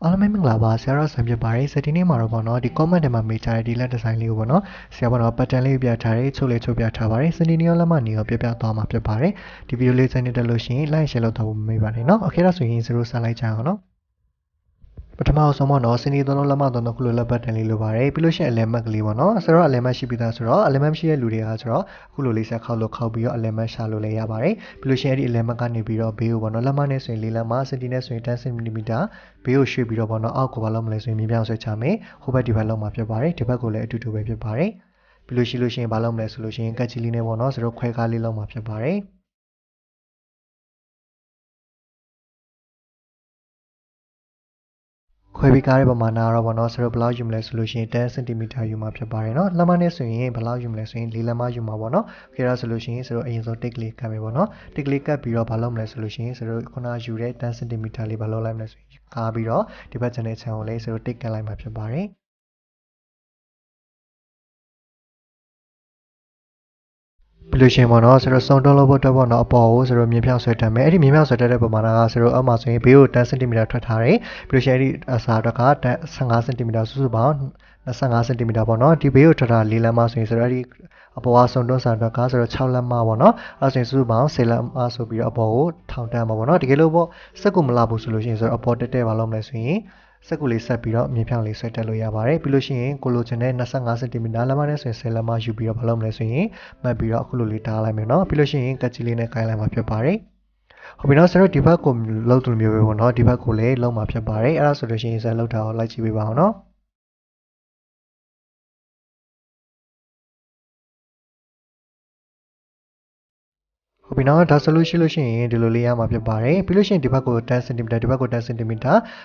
အားလုံးပဲမင်္ဂလာပါဆရာတော်ဆန်ဖြစ်ပါတယ်ဒီနေ့မှာတော့ပေါ့နော်ဒီ comment တွေမှာမေးချတဲ့ဒီလက်ဒီဇိုင်းလေးကိုပေါ့နော်ဆရာပေါ့နော် pattern လေးပြထားတယ်ချုပ်လေးချုပ်ပြထားပါတယ်စနေနေ့ရောလက်မနေ့ရောပြပြသွားမှာဖြစ်ပါတယ်ဒီ video လေးစနေတက်လို့ရှိရင် like share လုပ်တော့ဖို့မမေ့ပါနဲ့နော် okay ဒါဆိုရင်0ဆက်လိုက်ကြအောင်နော်ပထမဆုံးပေါ့နော်စနေသုံးလုံးလက်မသုံးတော့ခုလိုလက်ပတ်တန်လေးလိုပါတယ်ပြီးလို့ရှိရင်အလယ်မတ်ကလေးပေါ့နော်ဆိုတော့အလယ်မတ်ရှိပြီးသားဆိုတော့အလယ်မတ်ရှိတဲ့လူတွေကဆိုတော့ခုလိုလေးဆက်ခောက်လို့ခောက်ပြီးတော့အလယ်မတ်ရှာလို့လည်းရပါတယ်ပြီးလို့ရှိရင်အဲ့ဒီအလယ်မတ်ကနေပြီးတော့ဘေးကိုပေါ့နော်လက်မနဲ့ဆိုရင်၄လက်မစင်တီနဲ့ဆိုရင်10 cm ဘေးကိုရွှေ့ပြီးတော့ပေါ့နော်အောက်ကိုဘာလုပ်မလဲဆိုရင်မြေပြောင်းဆွဲချမယ်ဟိုဘက်ဒီဘက်လုံးမှာဖြစ်ပါတယ်ဒီဘက်ကိုလည်းအတူတူပဲဖြစ်ပါတယ်ပြီးလို့ရှိရင်ဘာလုပ်မလဲဆိုလို့ရှိရင်ကတ်ချီလေးနဲ့ပေါ့နော်ဆိုတော့ခွဲကားလေးလုံးမှာဖြစ်ပါတယ်ခွဲပြီးကားတဲ့ပမာဏကတော့ပေါ့နော်ဆိုတော့ဘယ်လောက်ယူမလဲဆိုလို့ရှိရင်10 cm ယူမှာဖြစ်ပါတယ်เนาะလက်မနဲ့ဆိုရင်ဘယ်လောက်ယူမလဲဆိုရင်၄လက်မယူမှာပေါ့နော်ခေဒါဆိုလို့ရှိရင်ဆိုတော့အရင်ဆုံးတစ်ကလေးကတ်မယ်ပေါ့နော်တစ်ကလေးကတ်ပြီးတော့ဘာလုပ်မလဲဆိုလို့ရှိရင်ဆိုတော့ခုနယူတဲ့10 cm လေးဘာလုပ်လိုက်မလဲဆိုရင်ကားပြီးတော့ဒီဘက်ကျန်တဲ့ခြံကိုလည်းဆိုတော့တစ်ကတ်လိုက်မှာဖြစ်ပါတယ်ပြီးလို့ရှိရင်ပေါ့နော်ဆိုတော့စုံတွန်းလို့ဖို့အတွက်ပေါ့နော်အပေါ်ကိုဆိုတော့မြေဖြောင်းဆွဲတက်မယ်အဲ့ဒီမြေဖြောင်းဆွဲတက်တဲ့ပမာဏကဆိုတော့အောက်မှာဆိုရင်ဘေးကို10 cm ထွက်ထားတယ်ပြီးလို့ရှိရင်အဲ့ဒီအစာအတွက်က15 cm စုစုပေါင်း25 cm ပေါ့နော်ဒီဘေးကိုထွက်ထား4လက်မဆိုရင်ဆိုတော့အဲ့ဒီအပေါ်ကစုံတွန်းစာအတွက်ကဆိုတော့6လက်မပေါ့နော်အဲ့ဆိုရင်စုစုပေါင်း10လက်မဆိုပြီးတော့အပေါ်ကိုထောင်တက်မှာပေါ့နော်တကယ်လို့ပေါ့စက်ကူမလာဘူးဆိုလို့ရှိရင်ဆိုတော့အပေါ်တက်ပါလို့မလဲဆိုရင်စက်ကူလေးဆက်ပြီးတော့မြေဖြောင်းလေးဆွဲတက်လို့ရပါတယ်ပြီးလို့ရှိရင်ကိုလိုချင်တဲ့25 cm လက်မနဲ့ဆိုရင်10လက်မယူပြီးတော့ဘာလုပ်မလဲဆိုရင်မှတ်ပြီးတော့အခုလိုလေးတားလိုက်မယ်เนาะပြီးလို့ရှိရင်ကတ်ကြီးလေးနဲ့ကိုင်းလိုက်မှာဖြစ်ပါတယ်ဟုတ်ပြီเนาะဆိုတော့ဒီဘက်ကိုလုံးသူမျိုးပဲပေါ့เนาะဒီဘက်ကိုလည်းလုံးမှာဖြစ်ပါတယ်အဲ့ဒါဆိုလို့ရှိရင်ဆက်လုံးထားအောင်လိုက်ကြည့်ပေးပါအောင်เนาะဟုတ်ပြီနော်ဒါဆိုလို့ရှိရင်ဒီလိုလေးရမှာဖြစ်ပါတယ်ပြီးလို့ရှိရင်ဒီဘက်ကို10 cm ဒီဘက်ကို10 cm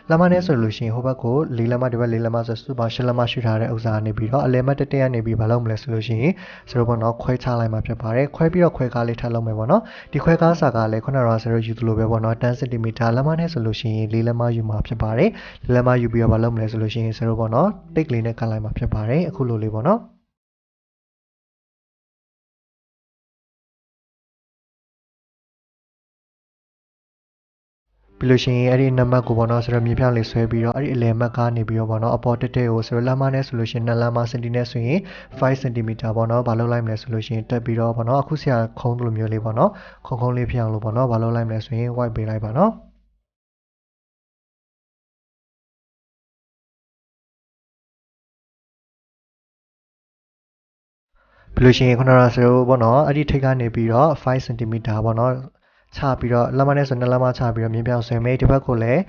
လက်မနဲ့ဆိုလို့ရှိရင်ဟိုဘက်ကို4လက်မဒီဘက်4လက်မဆိုစုပေါင်း8လက်မရှိထားတဲ့ဥစ္စာကနေပြီးတော့အလယ်မတက်တက်ကနေပြီးမလုပ်မလဲဆိုလို့ရှိရင်ဆိုတော့ပေါ့နော်ခွဲချလိုက်မှာဖြစ်ပါတယ်ခွဲပြီးတော့ခွဲကားလေးထပ်လုပ်မယ်ပေါ့နော်ဒီခွဲကားစာကလည်းခုနကဆိုတော့ယူသလိုပဲပေါ့နော်10 cm လက်မနဲ့ဆိုလို့ရှိရင်4လက်မယူမှာဖြစ်ပါတယ်4လက်မယူပြီးတော့မလုပ်မလဲဆိုလို့ရှိရင်ဆိုတော့ပေါ့နော်တိတ်ကလေးနဲ့ကတ်လိုက်မှာဖြစ်ပါတယ်အခုလိုလေးပေါ့နော်ပြီးလို့ရှိရင်အဲ့ဒီနံပါတ်ကိုပေါ့နော်ဆိုတော့မြေဖြောင်းလေးဆွဲပြီးတော့အဲ့ဒီအလယ်မတ်ကနေပြီးတော့ပေါ့နော်အပေါ်တက်ကိုဆိုတော့လက်မနဲ့ဆိုလို့ရှိရင်2လက်မစင်တီနဲ့ဆိုရင်5 cm ပေါ့နော်ဘာလုပ်လိုက်မလဲဆိုလို့ရှိရင်တက်ပြီးတော့ပေါ့နော်အခုဆရာခုံးလိုမျိုးလေးပေါ့နော်ခုံးလေးဖြောင်းလို့ပေါ့နော်ဘာလုပ်လိုက်မလဲဆိုရင် white ပေးလိုက်ပါနော်ပြီးလို့ရှိရင်ခုနကဆိုတော့ပေါ့နော်အဲ့ဒီထိတ်ကနေပြီးတော့5 cm ပေါ့နော်ချပြီးတော့လက်မနဲ့ဆို2လက်မချပြီးတော့မြေပြောင်းဆွဲမယ်ဒီဘက်ကိုလည်း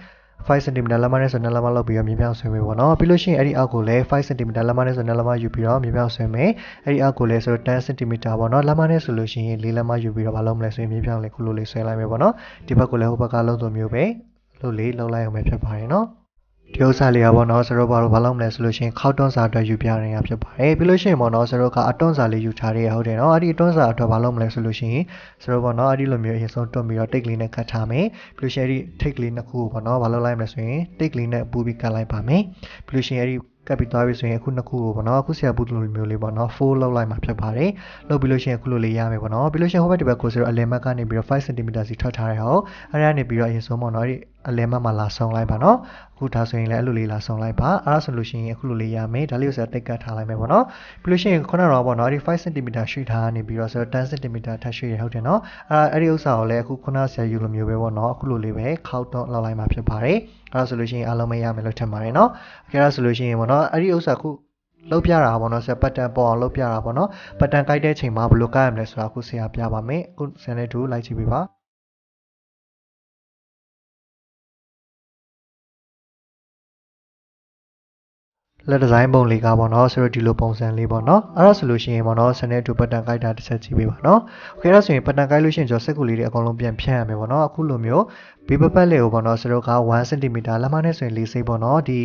5 cm လက်မနဲ့ဆို2လက်မလောက်ပြီးတော့မြေပြောင်းဆွဲမယ်ပေါ့နော်ပြီးလို့ရှိရင်အဲ့ဒီအောက်ကိုလည်း5 cm လက်မနဲ့ဆို2လက်မယူပြီးတော့မြေပြောင်းဆွဲမယ်အဲ့ဒီအောက်ကိုလည်းဆိုတော့10 cm ပေါ့နော်လက်မနဲ့ဆိုလို့ရှိရင်4လက်မယူပြီးတော့မလုပ်မလဲဆိုရင်မြေပြောင်းလေးခုလိုလေးဆွဲလိုက်မယ်ပေါ့နော်ဒီဘက်ကိုလည်းဟိုဘက်ကလုံးစုံမျိုးပဲလို့လေးလုံးလိုက်အောင်ပဲဖြစ်ပါတယ်နော်ဒီဥစ္စာလေးကပေါ့နော်ဆိုတော့ဘာလုပ်မလဲဆိုလို့ရှိရင်ခောက်တွန်းစာအတွက်ယူပြရတာဖြစ်ပါတယ်ပြီးလို့ရှိရင်ပေါ့နော်ဆိုတော့ကအတွန်းစာလေးယူထားရဟုတ်တယ်နော်အဲ့ဒီအတွန်းစာအတွက်ဘာလုပ်မလဲဆိုလို့ရှိရင်ဆိုတော့ပေါ့နော်အဲ့ဒီလိုမျိုးအရင်ဆုံးတွန်းပြီးတော့တိတ်ကလေးနဲ့ကတ်ထားမယ်ပြီးလို့ရှိရင်အဲ့ဒီထိတ်ကလေးနှစ်ခုကိုပေါ့နော်ဘာလုပ်လိုက်မလဲဆိုရင်တိတ်ကလေးနဲ့ပူပြီးကတ်လိုက်ပါမယ်ပြီးလို့ရှိရင်အဲ့ဒီကပ်ပြီးသွားပြီဆိုရင်အခုနှစ်ခုကိုပေါ့နော်အခုဆရာပူလိုမျိုးလေးပေါ့နော်4လောက်လိုက်မှာဖြစ်ပါတယ်လောက်ပြီးလို့ရှိရင်အခုလိုလေးရမယ်ပေါ့နော်ပြီးလို့ရှိရင်ဟိုဘက်ဒီဘက်ကိုဆိုတော့အလယ်မတ်ကနေပြီးတော့5 cm စီထွက်ထားတဲ့ဟောအဲ့ဒါကနေပြီးတော့အရင်ဆုံးပေါ့နော်အဲ့ဒီအလယ်မတ်မှာလာဆုံးလိုက်ပါနော်အခုဒါဆိုရင်လည်းအဲ့လိုလေးလာဆုံးလိုက်ပါအဲ့ဒါဆိုလို့ရှိရင်အခုလိုလေးရမယ်ဒါလေးကိုဆရာတိတ်ကတ်ထားလိုက်မယ်ပေါ့နော်ပြီးလို့ရှိရင်ခုနကတော့ပေါ့နော်အဲ့ဒီ5 cm ရွှေ့ထားနေပြီးတော့ဆိုတော့10 cm ထပ်ရွှေ့ရဟုတ်တယ်နော်အဲ့ဒီဥစ္စာကိုလည်းအခုခုနဆရာယူလိုမျိုးပဲပေါ့နော်အခုလိုလေးပဲခောက်တော့လောက်လိုက်မှာဖြစ်ပါတယ်အဲ့ဒါဆိုလို့ရှိရင်အားလုံးမရမယ်လို့ထင်ပါတယ်နော်အဲ့ဒါဆိုလို့ရှိရင်ပေါ့နော်အဲ့ဒီဥစ္စာခုလောက်ပြတာပေါ့နော်ဆရာပတ်တန်ပေါ်အောင်လောက်ပြတာပေါ့နော်ပတ်တန်ကိုက်တဲ့ချိန်မှာဘယ်လိုကိုက်ရမလဲဆိုတာအခုဆရာပြပါမယ်အခုဆရာနဲ့တူလိုက်ကြည့်ပေးပါလက်ဒီဇိုင်းပုံလေးကပေါ့နော်ဆိုတော့ဒီလိုပုံစံလေးပေါ့နော်အဲ့ဒါဆိုလို့ရှိရင်ပေါ့နော်ဆန်နဲ့တူပတ်တန်ကိုက်တာတစ်ချက်ကြည့်ပေးပါနော်โอเคအဲ့ဒါဆိုရင်ပတ်တန်ကိုက်လို့ရှိရင်ကျွန်တော်စက်ကူလေးတွေအကုန်လုံးပြန်ဖြန့်ရမယ်ပေါ့နော်အခုလိုမျိုးဘေးပပတ်လေးကိုပေါ့နော်ဆိုတော့က1 cm လက်မနဲ့ဆိုရင်4စိတ်ပေါ့နော်ဒီ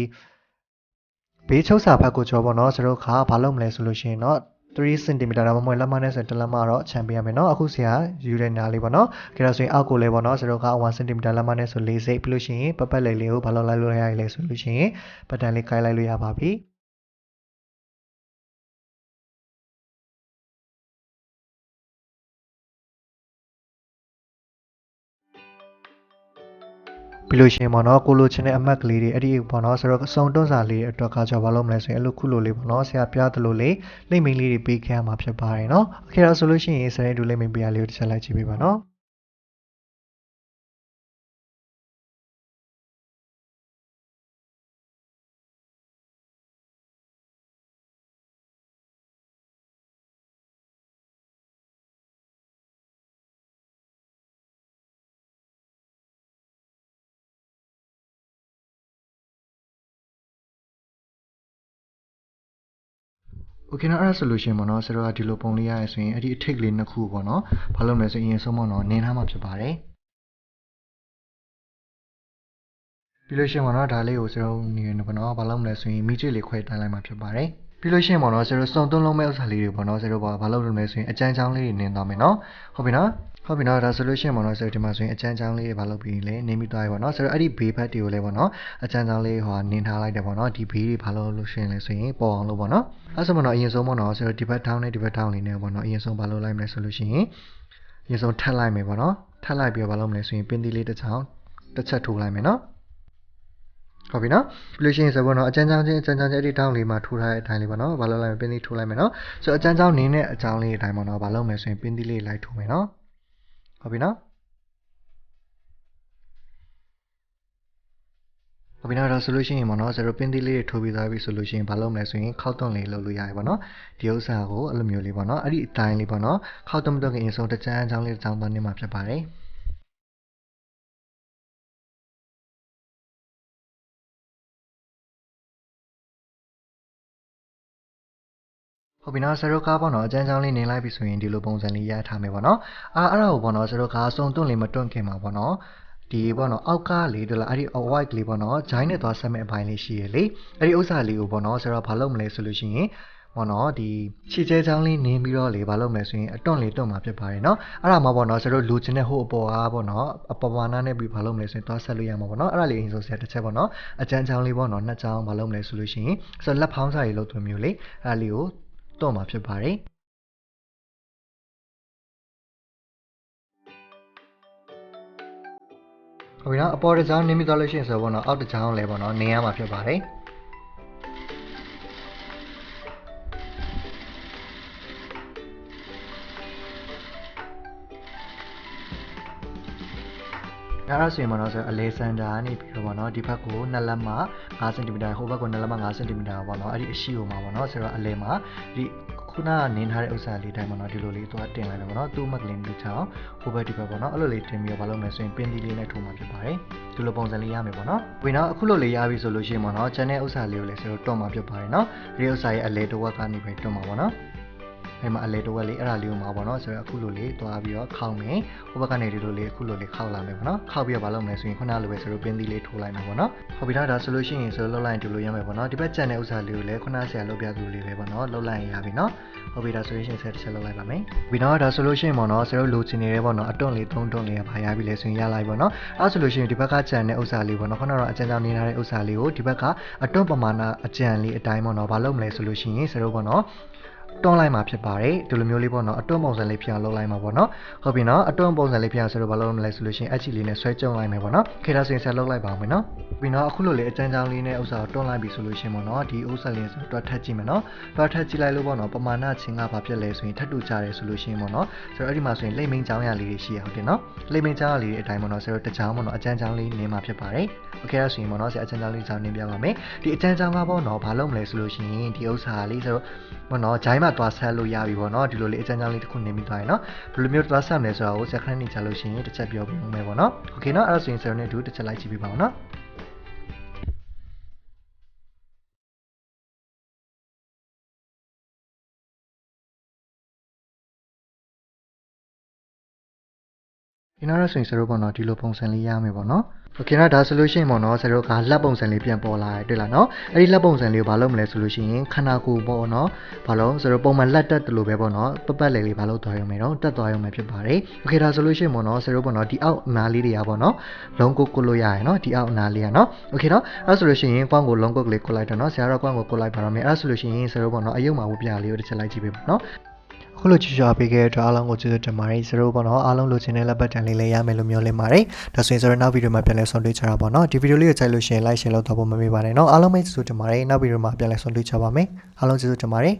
ဘေးချုပ်စာဖက်ကိုကျော်ပေါ့နော်ဆိုတော့ခါဘာလုပ်မလဲဆိုလို့ရှိရင်တော့3 cm ဒါမှမဟုတ်လက်မနဲ့ဆိုရင်တစ်လက်မတော့ခြံပေးရမယ်เนาะအခုဆရာယူတဲ့ညာလေးပေါ့เนาะကြဒါဆိုရင်အောက်ကိုလည်းပေါ့เนาะဆိုတော့က1 cm လက်မနဲ့ဆို4စိတ်ပြီးလို့ရှိရင်ပပတ်လေးလေးကိုဘာလုပ်လိုက်လို့ရရလဲဆိုလို့ရှိရင်ပတ်တန်လေးကိုက်လိုက်လို့ရပါပြီ ပြီးလို့ရှိရင်ပေါ့နော်ကိုလိုချင်တဲ့အမှတ်ကလေးတွေအဲ့ဒီပေါ့နော်ဆိုတော့အစုံတွန်းစာလေးအတွက်ကကြောင့်ဘာလို့မလဲဆိုရင်အဲ့လိုခုလိုလေးပေါ့နော်ဆရာပြသလိုလေးလိမ့်မိန်လေးတွေပေးခဲ့ရမှာဖြစ်ပါတယ်နော်โอเคတော့ဆိုလို့ရှိရင်စနေတူလိမ့်မိန်ပေးရလေးကိုတစ်ချက်လိုက်ကြည့်ပေးပါနော်โอเคနော်အဲ့ဒါဆိုလို့ရှိရင်ပေါ့နော်ဆရာကဒီလိုပုံလေးရရဆိုရင်အဲ့ဒီအထိတ်ကလေးနှစ်ခုပေါ့နော်ဘာလို့မလဲဆိုရင်အရင်ဆုံးပေါ့နော်နင်းထားမှာဖြစ်ပါတယ်ပြီးလို့ရှိရင်ပေါ့နော်ဒါလေးကိုဆရာတို့နေနေပေါ့နော်ဘာလို့မလဲဆိုရင်မိကျစ်လေးခွဲတိုင်းလိုက်မှာဖြစ်ပါတယ်ပြီးလို့ရှိရင်ပေါ့နော်ဆရာတို့စုံသွင်းလုံးမဲ့ဥစ္စာလေးတွေပေါ့နော်ဆရာတို့ဘာလို့လုပ်လဲဆိုရင်အကြမ်းချောင်းလေးတွေနင်းသွားမယ်နော်ဟုတ်ပြီနော်ဟုတ်ပြီနော်ဒါဆိုလို့ရှိရင်ပေါ့နော်ဆရာတို့ဒီမှာဆိုရင်အကြမ်းချောင်းလေးတွေဘာလုပ်ပြီးလဲနင်းပြီးသွားပြီပေါ့နော်ဆရာတို့အဲ့ဒီဘေးဘက်တွေကိုလည်းပေါ့နော်အကြမ်းချောင်းလေးဟိုနင်းထားလိုက်တယ်ပေါ့နော်ဒီဘေးတွေဘာလို့လို့ရှိရင်လဲဆိုရင်ပေါ်အောင်လို့ပေါ့နော်အဲ့ဆိုပေါ့နော်အရင်ဆုံးပေါ့နော်ဆရာတို့ဒီဘက်ထောင်းနဲ့ဒီဘက်ထောင်းလေးနဲ့ပေါ့နော်အရင်ဆုံးဘာလုပ်လိုက်မလဲဆိုလို့ရှိရင်အရင်ဆုံးထပ်လိုက်မယ်ပေါ့နော်ထပ်လိုက်ပြီးတော့ဘာလုပ်မလဲဆိုရင်ပင်သီးလေးတစ်ချောင်းတစ်ချက်ထိုးလိုက်မယ်နော်ဟုတ်ပြီနော်ပြီးလို့ရှိရင်ဆိုပေါ့နော်အကျန်းချောင်းချင်းအဲ့ဒီတောင်းလေးမှာထိုးထားတဲ့အတိုင်းလေးပေါ့နော်ဘာလို့လဲပင်းသီးထိုးလိုက်မယ်နော်ဆိုတော့အကျန်းချောင်းနင်းတဲ့အကြောင်းလေးအတိုင်းပေါ့နော်ဘာလို့မလဲဆိုရင်ပင်းသီးလေးလိုက်ထိုးမယ်နော်ဟုတ်ပြီနော်ဟုတ်ပြီနော်ဒါဆိုလို့ရှိရင်ပေါ့နော်ဆိုတော့ပင်းသီးလေးတွေထိုးပြီးသွားပြီဆိုလို့ရှိရင်ဘာလို့မလဲဆိုရင်ခောက်သွန်းလေးလုပ်လို့ရတယ်ပေါ့နော်ဒီဥစ္စာကိုအဲ့လိုမျိုးလေးပေါ့နော်အဲ့ဒီအတိုင်းလေးပေါ့နော်ခောက်သွန်းမတော့ခင်အစုံတစ်ချမ်းအကြောင်းလေးတစ်ချောင်းသွားနေမှာဖြစ်ပါတယ်ဟုတ်ပြီနော်ဆရာတို့ကားပေါ့နော်အကျန်းချောင်းလေးနေလိုက်ပြီဆိုရင်ဒီလိုပုံစံလေးရထားမယ်ပေါ့နော်အဲ့ဒါကိုပေါ့နော်ဆရာတို့ကားစုံတွန့်လေးမတွန့်ခင်မှာပေါ့နော်ဒီပေါ့နော်အောက်ကလေးတို့လားအဲ့ဒီ white လေးပေါ့နော်ဂျိုင်းနဲ့သွားဆက်မဲ့အပိုင်းလေးရှိရလေအဲ့ဒီဥစ္စာလေးကိုပေါ့နော်ဆရာတို့ဘာလုပ်မလဲဆိုလို့ရှိရင်ပေါ့နော်ဒီခြေကျဲချောင်းလေးနင်းပြီးတော့လေဘာလုပ်မလဲဆိုရင်အတွန့်လေးတွန့်မှာဖြစ်ပါတယ်နော်အဲ့ဒါမှပေါ့နော်ဆရာတို့လူချင်းတဲ့ဟိုအပေါ်အားပေါ့နော်အပေါ်ပါနာနဲ့ပြီးဘာလုပ်မလဲဆိုရင်သွားဆက်လို့ရမှာပေါ့နော်အဲ့ဒါလေးအရင်ဆုံးဆရာတစ်ချက်ပေါ့နော်အကျန်းချောင်းလေးပေါ့နော်နှစ်ချောင်းဘာလုပ်မလဲဆိုလို့ရှိရင်ဆိုတော့လက်ဖောင်းစာလေးလုပ်သွင်းမျိုးလေအဲ့ဒါလေးကိုတော့မှာဖြစ်ပါတယ်ဟုတ်ပြီနော်အပေါ်တစ်ချောင်းနင်းပြီးသွားလို့ရှိရင်ဆိုတော့ပေါ့နော်အောက်တစ်ချောင်းလည်းပေါ့နော်နင်းရမှာဖြစ်ပါတယ်အဲ့ဒါဆိုရင်ပေါ့နော်ဆိုအလဲစန်တာကနေပြီးတော့ပေါ့နော်ဒီဘက်ကို2လက်မှ5 cm ဟိုဘက်ကို2လက်မှ5 cm ပေါ့နော်အဲ့ဒီအရှိကိုမှာပေါ့နော်ဆိုတော့အလဲမှာဒီခုနကနင်းထားတဲ့ဥစ္စာလေးတိုင်းပေါ့နော်ဒီလိုလေးသွားတင်လိုက်မယ်ပေါ့နော်သူ့မကလင်းတစ်ချောင်းဟိုဘက်ဒီဘက်ပေါ့နော်အဲ့လိုလေးတင်ပြီးတော့ဘာလုပ်မလဲဆိုရင်ပင်းသီးလေးနဲ့ထိုးမှာဖြစ်ပါတယ်ဒီလိုပုံစံလေးရမယ်ပေါ့နော်ဝင်တော့အခုလိုလေးရပြီဆိုလို့ရှိရင်ပေါ့နော်ကျန်တဲ့ဥစ္စာလေးကိုလည်းဆိုတော့တွန်းမှာဖြစ်ပါတယ်နော်ဒီဥစ္စာရဲ့အလဲတစ်ဝက်ကနေပဲတွန်းမှာပေါ့နော်အဲ့မှာအလဲတစ်ဝက်လေးအဲ့ဒါလေးကိုမှာပေါ့နော်ဆိုတော့အခုလိုလေးသွားပြီးတော့ခောက်မယ်ဟိုဘက်ကနေဒီလိုလေးအခုလိုလေးခောက်လာမယ်ပေါ့နော်ခောက်ပြီးတော့ဘာလုပ်မလဲဆိုရင်ခုနလိုပဲဆိုတော့ပင်းသီးလေးထိုးလိုက်မယ်ပေါ့နော်ဟုတ်ပြီဒါဆိုလို့ရှိရင်ဆိုတော့လှုပ်လိုက်ရင်ဒီလိုရမယ်ပေါ့နော်ဒီဘက်ကျန်တဲ့ဥစ္စာလေးကိုလည်းခုနဆရာလှုပ်ပြသူလေးပဲပေါ့နော်လှုပ်လိုက်ရင်ရပြီနော်ဟုတ်ပြီဒါဆိုလို့ရှိရင်ဆက်တစ်ချက်လှုပ်လိုက်ပါမယ်။ပြီးတော့ဒါဆိုလို့ရှိရင်ပေါ့နော်ဆရာတို့လိုချင်နေတယ်ပေါ့နော်အတွန့်လေး3တွန့်လေးကဘာရပြီလဲဆိုရင်ရလိုက်ပေါ့နော်။အဲ့ဆိုလို့ရှိရင်ဒီဘက်ကကြံတဲ့ဥစ္စာလေးပေါ့နော်ခုနကတော့အကြံကြောင်နေထားတဲ့ဥစ္စာလေးကိုဒီဘက်ကအတွန့်ပမာဏအကြံလေးအတိုင်းပေါ့နော်ဘာလုပ်မလဲဆိုလို့ရှိရင်ဆရာတို့ပေါ့နော်တွန်းလိုက်မှာဖြစ်ပါတယ်ဒီလိုမျိုးလေးပေါ့နော်အတွန်းပုံစံလေးဖြစ်အောင်လုပ်လိုက်မှာပေါ့နော်ဟုတ်ပြီနော်အတွန်းပုံစံလေးဖြစ်အောင်ဆိုတော့ဘာလုပ်မလဲဆိုလို့ရှိရင်အချီလေးနဲ့ဆွဲကြုံလိုက်မယ်ပေါ့နော်ခေဒါဆိုရင်ဆက်လုပ်လိုက်ပါဦးမယ်နော်ပြီးတော့အခုလိုလေးအကျန်းချောင်းလေးနဲ့ဥစ္စာကိုတွန်းလိုက်ပြီဆိုလို့ရှိရင်ပေါ့နော်ဒီဥစ္စာလေးဆိုတော့ထပ်ကြည့်မယ်နော်တော့ထပ်ကြည့်လိုက်လို့ပေါ့နော်ပမာဏချင်းကဘာဖြစ်လဲဆိုရင်ထပ်တူကြတယ်ဆိုလို့ရှိရင်ပေါ့နော်ဆိုတော့အဲ့ဒီမှာဆိုရင်လိမ့်မင်းချောင်းရလေးတွေရှိရဟုတ်တယ်နော်လိမ့်မင်းချောင်းရလေးတွေအတိုင်းပေါ့နော်ဆိုတော့တချောင်းပေါ့နော်အကျန်းချောင်းလေးနင်းမှာဖြစ်ပါတယ်โอเคအဲ့ဆိုရင်ပေါ့နော်ဆရာအကျန်းချောင်းလေးချောင်းနင်းပြပါမယ်ဒီအကျန်းချောင်းကပေါ့နော်ဘာလုပ်မလဲဆိုလို့ရှိရင်ဒီဥစ္စာလေးဆိုတော့ပေါ့နော်ဂျိုင်းမှာသွားဆက်လို့ရပြီပေါ့နော်ဒီလိုလေးအကျန်းချောင်းလေးတစ်ခုနေပြီးသွားရင်နော်ဘယ်လိုမျိုးသွားဆက်မလဲဆိုတော့ဆရာခဏနေချလို့ရှိရင်တစ်ချက်ပြောပြမယ်ပေါ့နော်โอเคနော်အဲ့ဒါဆိုရင်ဆရာနဲ့အတူတစ်ချက်လိုက်ကြည့်ပြပါဦးနော်ဒီနောက်တော့ဆိုရင်ဆရာတို့ပေါ့နော်ဒီလိုပုံစံလေးရမယ်ပေါ့နော်โอเคနော်ဒါဆိုလို့ရှိရင်ပေါ့နော်ဆရာတို့ကလက်ပုံစံလေးပြန်ပေါ်လာတယ်တွေ့လားနော်အဲ့ဒီလက်ပုံစံလေးကိုဘာလုပ်မလဲဆိုလို့ရှိရင်ခန္ဓာကိုယ်ပေါ့နော်ဘာလို့ဆရာတို့ပုံမှန်လက်တက်တယ်လို့ပဲပေါ့နော်ပတ်လေးဘာလို့သွားရုံနဲ့တော့တက်သွားရုံနဲ့ဖြစ်ပါတယ်โอเคဒါဆိုလို့ရှိရင်ပေါ့နော်ဆရာတို့ပေါ့နော်ဒီအောက်အနားလေးတွေကပေါ့နော်လုံးကုတ်ကုတ်လို့ရရယ်နော်ဒီအောက်အနားလေးကနော်โอเคနော်အဲ့ဆိုလို့ရှိရင်ကွမ်းကိုလုံးကုတ်ကလေးကုတ်လိုက်တော့နော်ဆရာတို့ကွမ်းကိုကုတ်လိုက်ပါတော့မယ်အဲ့ဆိုလို့ရှိရင်ဆရာတို့ပေါ့နော်အယုံမှာဝပြလေးကိုတစ်ချက်လိုက်ကြည့်ပေးပါနော်โ ခုလိုကြည့်ရှုအားပေးခဲ့တဲ့အတွက်အားလုံးကိုကျေးဇူးတင်ပါတယ်ဇရိုးပေါ့နော်အားလုံးလိုချင်တဲ့လက်ပတ်တန်လေးလည်းရမယ်လို့မျှော်လင့်ပါတယ်ဒါဆိုရင်ဆိုတော့နောက်ဗီဒီယိုမှာပြန်လည်ဆုံတွေ့ကြတာပေါ့နော်ဒီဗီဒီယိုလေးကိုကြိုက်လို့ရှိရင် like share လုပ်တော့ဖို့မမေ့ပါနဲ့နော်အားလုံးပဲကျေးဇူးတင်ပါတယ်နောက်ဗီဒီယိုမှာပြန်လည်ဆုံတွေ့ကြပါမယ်အားလုံးကျေးဇူးတင်ပါတယ်